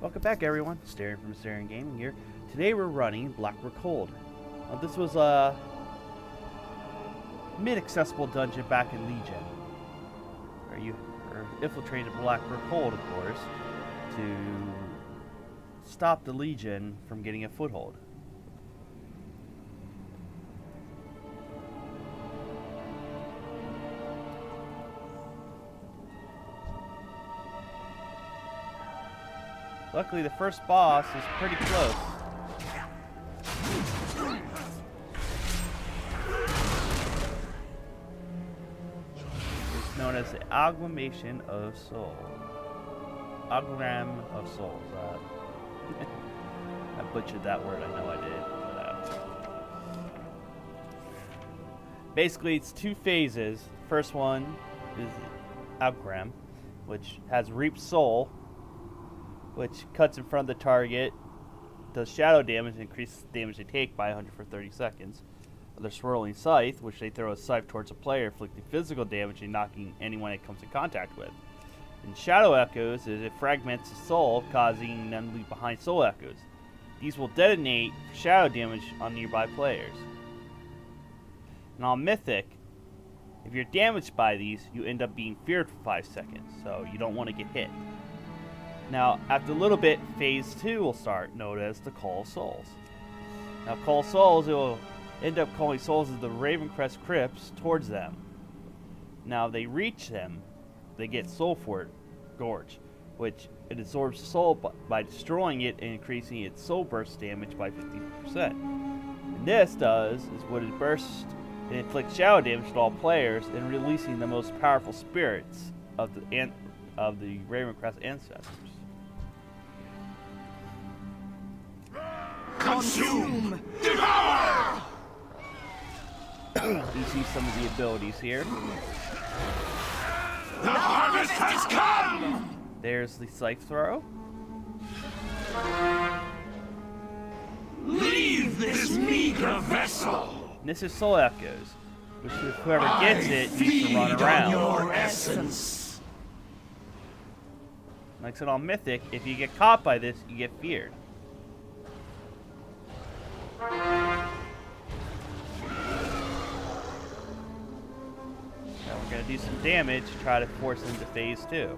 Welcome back, everyone. Staring from Staring Gaming here. Today we're running Black Rook Hold. This was a mid-accessible dungeon back in Legion, where you infiltrated Black Rook Hold, of course, to stop the Legion from getting a foothold. Luckily, the first boss is pretty close. It's known as the Amalgamation of Soul. Amalgam of Souls. I butchered that word, I know I did. Basically, it's two phases. The first one is Amalgam, which has Reap Soul, which cuts in front of the target, does shadow damage, and increases the damage they take by 100 for 30 seconds. The Swirling Scythe, which they throw a scythe towards a player, inflicting physical damage and knocking anyone it comes in contact with. And Shadow Echoes is it fragments the soul, causing them to leave behind soul echoes. These will detonate shadow damage on nearby players. And on Mythic, if you're damaged by these, you end up being feared for 5 seconds, so you don't want to get hit. Now, after a little bit, Phase 2 will start, known as the Call of Souls. Now, Call of Souls, it will end up calling souls of the Ravencrest crypts towards them. Now, if they reach them, they get Soul Gorge, which it absorbs the soul by destroying it and increasing its soul burst damage by 50%. And this is what it bursts and inflicts shadow damage to all players and releasing the most powerful spirits of the Ravencrest ancestors. Consume! Devour! You see some of the abilities here. The harvest has come! There's the Scythe Throw. Leave this meager vessel! And this is Soul Echoes, which whoever gets it needs to run around. Your essence. Like I said on Mythic, if you get caught by this, you get feared. Now we're going to do some damage to try to force into Phase 2.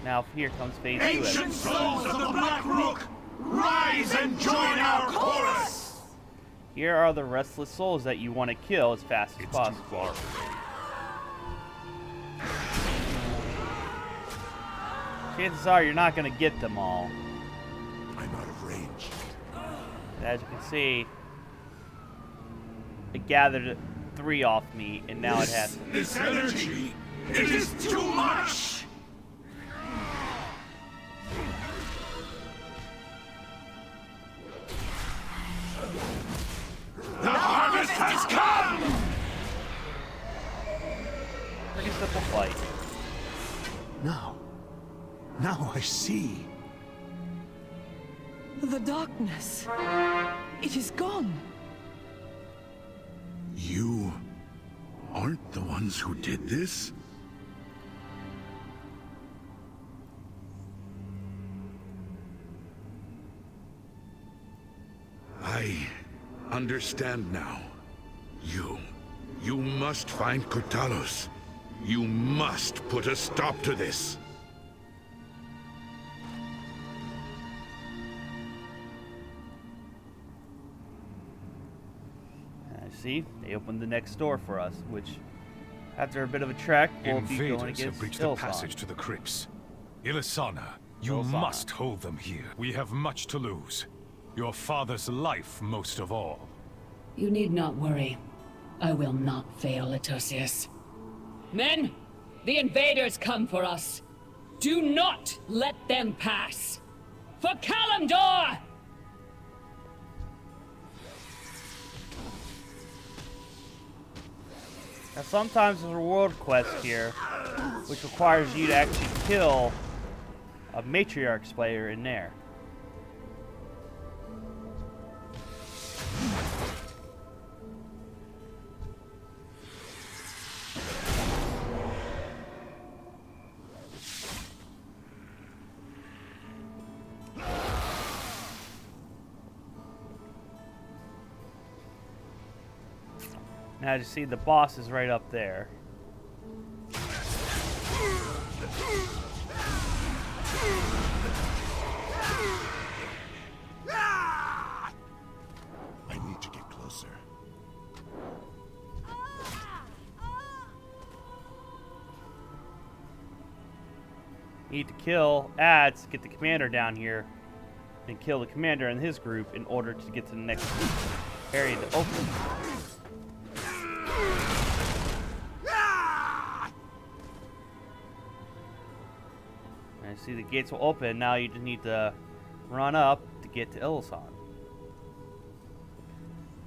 Now here comes Phase 2. Ancient souls of the Black Rook, rise and join our chorus! Here are the restless souls that you want to kill as fast as possible. Chances are you're not going to get them all. I'm out of range. As you can see, it gathered 3 off me, and now it has... This energy, it is too much! The harvest has come! Pretty simple fight. Now I see. The darkness. It is gone. You aren't the ones who did this? I understand now. You must find Kotalos. You must put a stop to this. See, they opened the next door for us, which, after a bit of a trek, will be going Invaders have against breached the passage to the crypts. Ilisana, you must hold them here. We have much to lose. Your father's life most of all. You need not worry. I will not fail, Etosius. Men, the invaders come for us. Do not let them pass. For Kalimdor! Now sometimes there's a world quest here, which requires you to actually kill a matriarch player in there. Now you see the boss is right up there. I need to get closer. Need to kill ads, get the commander down here, and kill the commander and his group in order to get to the next area to open. And see the gates will open. Now you just need to run up to get to Illisan.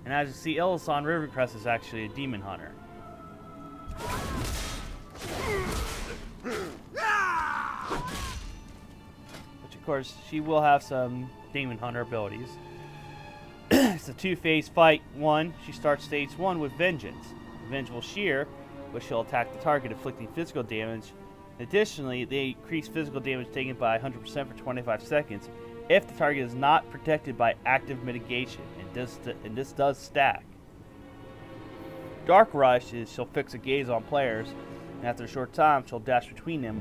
And as you see, Illisan Rivercrest is actually a demon hunter. Which, of course, she will have some demon hunter abilities. It's a two-phase fight. One, she starts stage 1 with Vengeance. Vengeful Shear, which she'll attack the target, inflicting physical damage. Additionally, they increase physical damage taken by 100% for 25 seconds if the target is not protected by active mitigation, and this does stack. Dark Rush is she'll fix a gaze on players, and after a short time, she'll dash between them,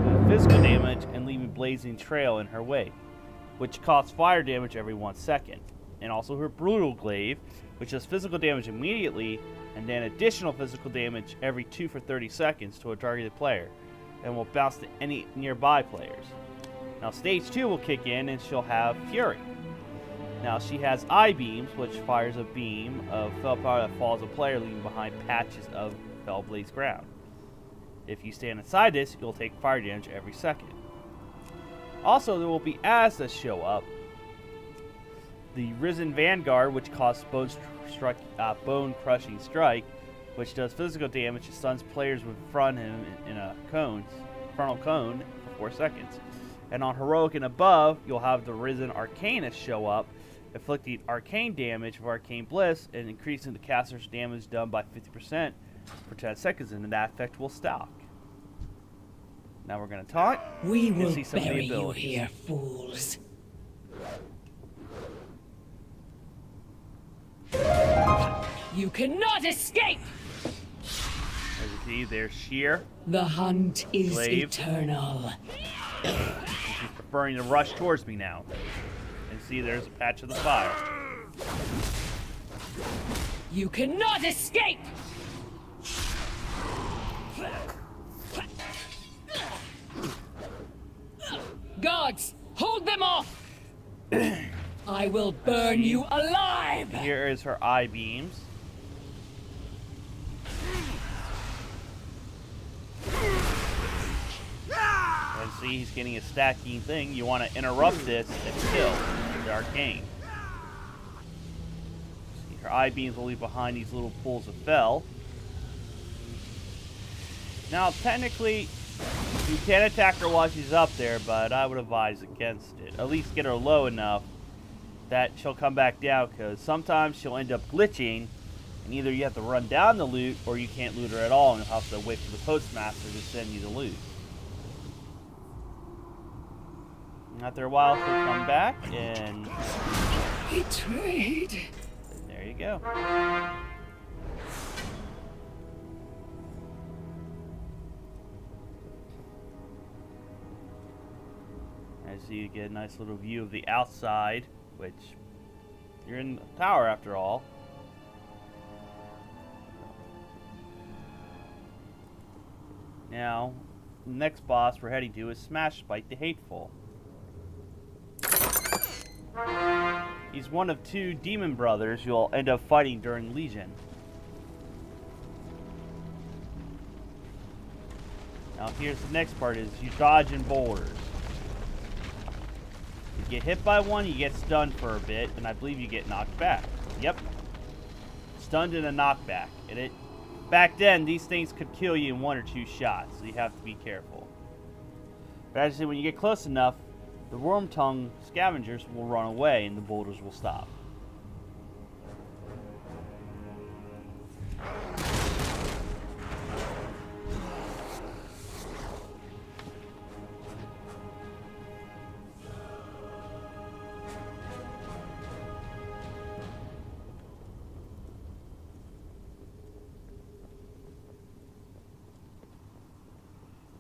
doing physical damage and leaving blazing trail in her way, which costs fire damage every 1 second. And also her Brutal Glaive, which does physical damage immediately, and then additional physical damage every 2 for 30 seconds to a targeted player, and will bounce to any nearby players. Now stage 2 will kick in and she'll have Fury. Now she has Eye Beams, which fires a beam of fell powder that falls a player, leaving behind patches of fell blaze ground. If you stand inside this, you'll take fire damage every second. Also, there will be ads that show up. The Risen Vanguard, which costs Bone Crushing Strike, which does physical damage, stuns players with front him in a frontal cone for 4 seconds. And on Heroic and above, you'll have the Risen Arcanist show up, inflicting arcane damage of Arcane Bliss and increasing the caster's damage done by 50% for 10 seconds, and that effect will stock. Now we're going to taunt. We will see some of the bury you abilities. here, fools. You cannot escape! As you see, there's Sheer. The hunt is Glaive. eternal. She's preferring to rush towards me now. And see, there's a patch of the fire. You cannot escape! Guards, hold them off! I will burn you alive! Here is her Eye Beams. And see, he's getting a stacking thing. You want to interrupt this and kill the arcane. See, her Eye Beams will leave behind these little pools of fel. Now, technically, you can attack her while she's up there, but I would advise against it. At least get her low enough that she'll come back down, because sometimes she'll end up glitching, and either you have to run down the loot, or you can't loot her at all, and you'll have to wait for the postmaster to send you the loot. And after a while, she'll come back, and Betrayed. there you go. As you get a nice little view of the outside, which you're in the tower after all. Now, the next boss we're heading to is Smash Spite the Hateful. He's one of 2 demon brothers you'll end up fighting during Legion. Now here's the next part, is you dodge in boulders. You get hit by one, you get stunned for a bit, and I believe you get knocked back. Yep. Stunned and a knockback. And back then, these things could kill you in 1 or 2 shots, so you have to be careful. But as you see, when you get close enough, the worm tongue scavengers will run away and the boulders will stop.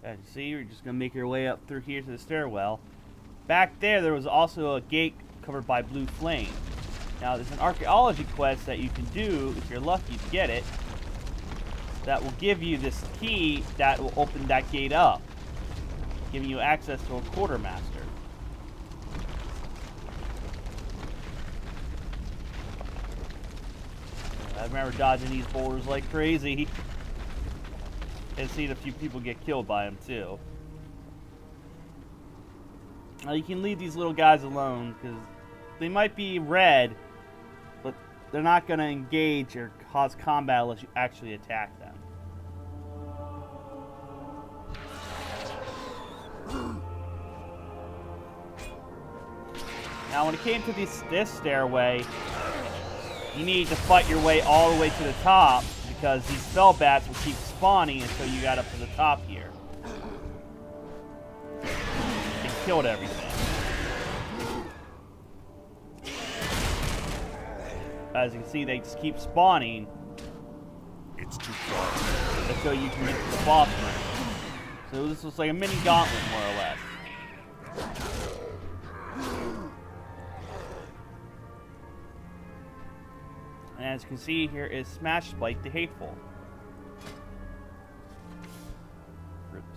As you see, we're just going to make your way up through here to the stairwell. Back there was also a gate covered by blue flame. Now, there's an archaeology quest that you can do, if you're lucky to get it, that will give you this key that will open that gate up, giving you access to a quartermaster. I remember dodging these boulders like crazy. And seen a few people get killed by them, too. Now, you can leave these little guys alone, because they might be red, but they're not going to engage or cause combat unless you actually attack them. Now, when it came to this stairway, you need to fight your way all the way to the top, because these spell bats will keep spawning until you got up to the top here. They killed everything. As you can see, they just keep spawning. It's too far. Until you can get to the boss room. So this was like a mini gauntlet, more or less. And as you can see, here is Smash Bite the Hateful.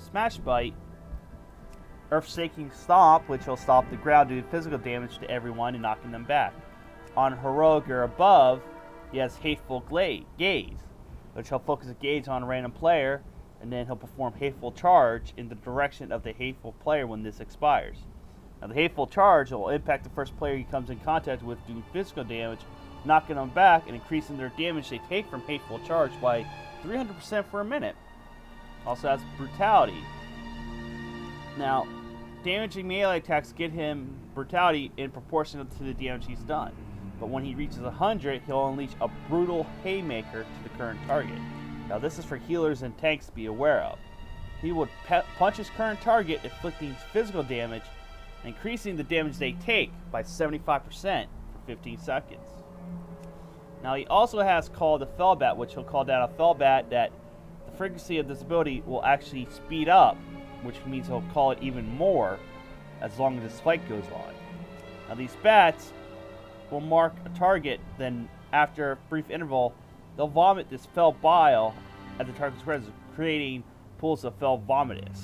Smash Bite, Earth-shaking Stomp, which will stop the ground doing physical damage to everyone and knocking them back. On Heroic or above, he has Hateful Gaze, which he'll focus a gaze on a random player, and then he'll perform Hateful Charge in the direction of the hateful player when this expires. Now, the Hateful Charge will impact the first player he comes in contact with, doing physical damage, knocking them back, and increasing their damage they take from Hateful Charge by 300% for a minute. Also has Brutality. Now, damaging melee attacks get him Brutality in proportion to the damage he's done. But when he reaches 100, he'll unleash a Brutal Haymaker to the current target. Now, this is for healers and tanks to be aware of. He would punch his current target, inflicting physical damage, and increasing the damage they take by 75% for 15 seconds. Now, he also has called the Fellbat, which he'll call down a Fellbat that the frequency of this ability will actually speed up, which means he'll call it even more as long as this fight goes on. Now, these bats will mark a target, then after a brief interval, they'll vomit this fell bile at the target's presence, creating pools of fell vomitus.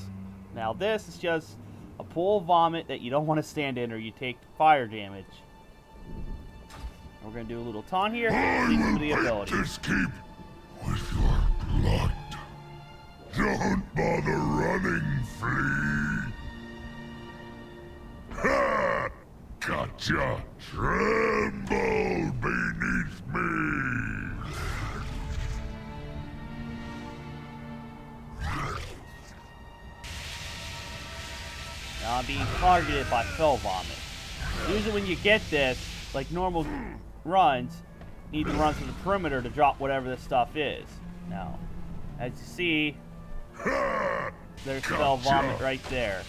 Now, this is just a pool of vomit that you don't want to stand in or you take fire damage. We're going to do a little taunt here. See some of the abilities. Escape with your blood. Don't bother running, flee. Ha! Gotcha! Tremble beneath me! Now I'm being targeted by fell vomit. Usually when you get this, like normal runs, you need to run through the perimeter to drop whatever this stuff is. Now, as you see, there's fell vomit right there.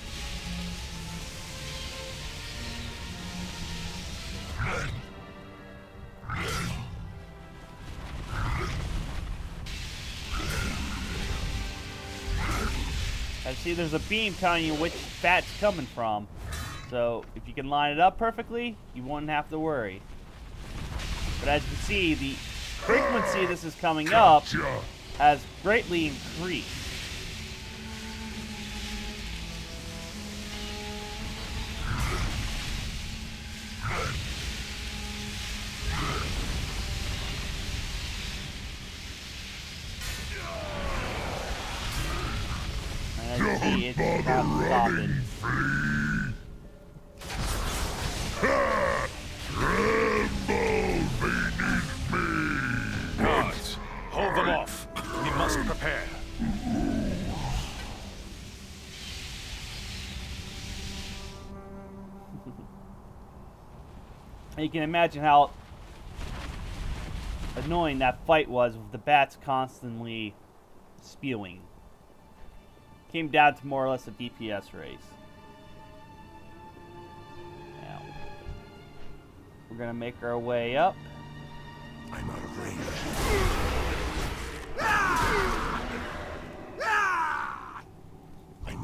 I see there's a beam telling you which bat's coming from. So if you can line it up perfectly, you won't have to worry. But as you can see, the frequency this is coming up has greatly increased. And as you see, it's not stopping. Guards, hold them off. We must prepare. You can imagine how annoying that fight was with the bats constantly spewing. Came down to more or less a DPS race. Now, we're gonna make our way up. I'm out of range. I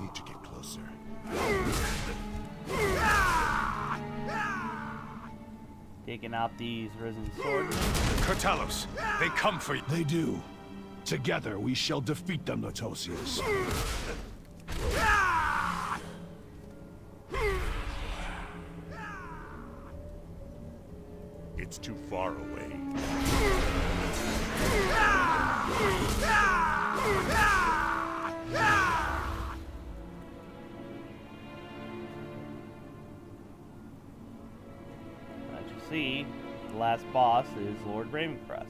Taking out these risen swordsmen. Kurtalos, they come for you. They do. Together we shall defeat them, Latosius. It's too far away. As you see, the last boss is Lord Ravencrest.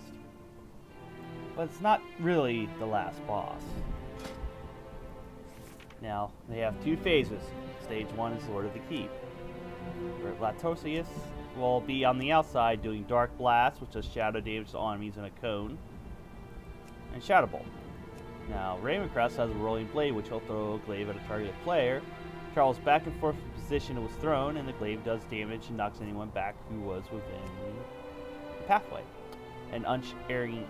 But it's not really the last boss. Now, they have two phases. Stage 1 is Lord of the Keep, where Latosius will be on the outside doing Dark Blast, which does shadow damage to enemies in a cone, and Shadow Bolt. Now, Ravencrest has a rolling blade, which will throw a glaive at a targeted player, travels back and forth from the position it was thrown, and the glaive does damage and knocks anyone back who was within the pathway. An unerring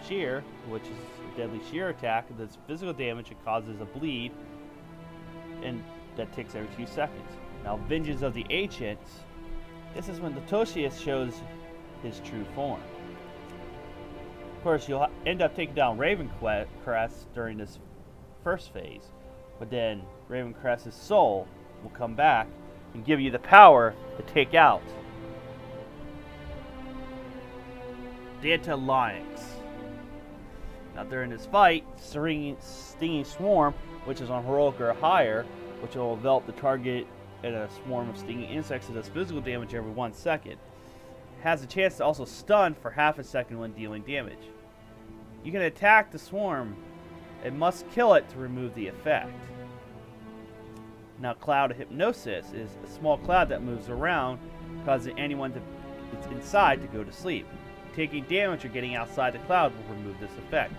shear, which is a deadly shear attack, does physical damage and causes a bleed, and that ticks every 2 seconds. Now, Vengeance of the Ancients, this is when Latosius shows his true form. Of course, you'll end up taking down Ravencrest during this first phase, but then Ravencrest's soul will come back and give you the power to take out Dantalionx. Now during this fight, Stinging Swarm, which is on Heroic or higher, which will envelop the target in a swarm of stinging insects that does physical damage every 1 second, has a chance to also stun for half a second when dealing damage. You can attack the swarm and must kill it to remove the effect. Now, Cloud of Hypnosis is a small cloud that moves around, causing anyone that's inside to go to sleep. Taking damage or getting outside the cloud will remove this effect.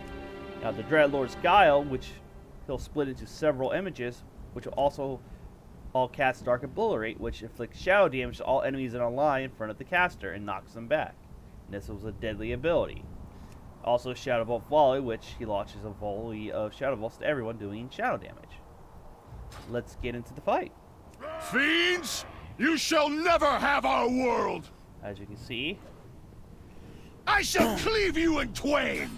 Now, the Dreadlord's Guile, which he'll split into several images, which will also all cast Dark Obliterate, which inflicts shadow damage to all enemies in a line in front of the caster and knocks them back. And this was a deadly ability. Also, Shadow Bolt Volley, which he launches a volley of Shadow Bolts to everyone doing shadow damage. Let's get into the fight. Fiends! You shall never have our world! As you can see, I shall cleave you in twain!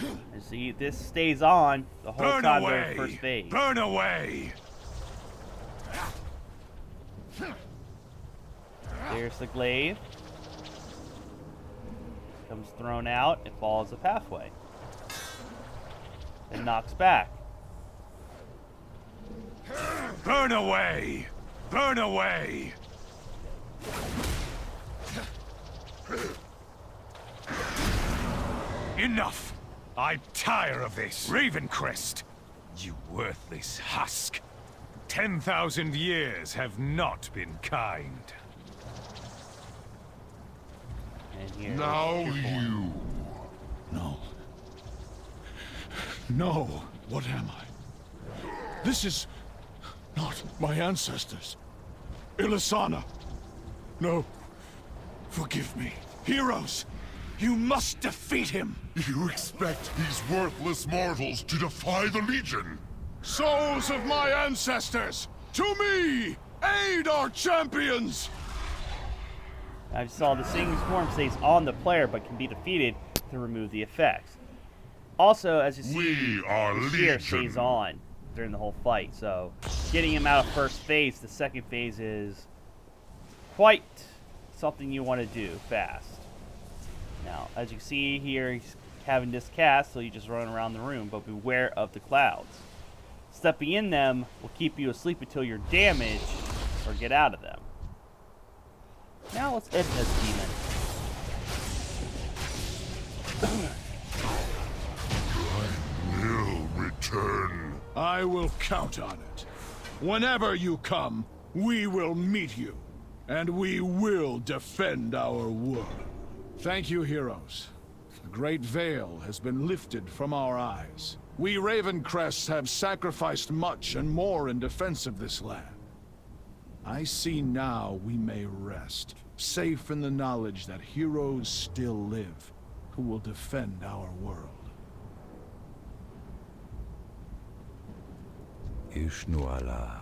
you see, this stays on the whole Burn time away! during the first phase. Burn away! There's the glaive. Comes thrown out, it follows the pathway. It knocks back. Burn away! Burn away! Enough! I tire of this! Ravencrest! You worthless husk! 10,000 years have not been kind. And here Now is your form. you. No. No. What am I? This is not my ancestors. Ilisana. No. Forgive me. Heroes, you must defeat him. You expect these worthless mortals to defy the Legion? Souls of my ancestors, to me! Aid our champions! I saw the Stinging Swarm stays on the player but can be defeated to remove the effects. Also, as you see, We are the shear Legion. stays on during the whole fight, so getting him out of first phase, the second phase is quite something you want to do fast. Now, as you see here, he's having this cast, so you just run around the room, but beware of the clouds. Stepping in them will keep you asleep until you're damaged or get out of them. Now let's end this demon. Will return. I will count on it. Whenever you come, we will meet you, and we will defend our world. Thank you, heroes. The great veil has been lifted from our eyes. We Ravencrests have sacrificed much and more in defense of this land. I see now we may rest, safe in the knowledge that heroes still live, who will defend our world. Ishnuala.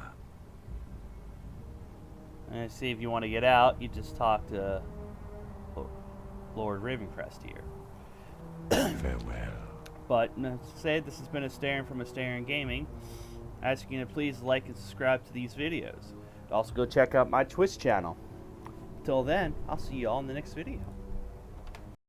And see if you want to get out, you just talk to Lord Ravencrest here. Farewell. But to say this has been Astarion from Astarion Gaming. Asking you to please like and subscribe to these videos. Also go check out my Twitch channel. Until then, I'll see you all in the next video.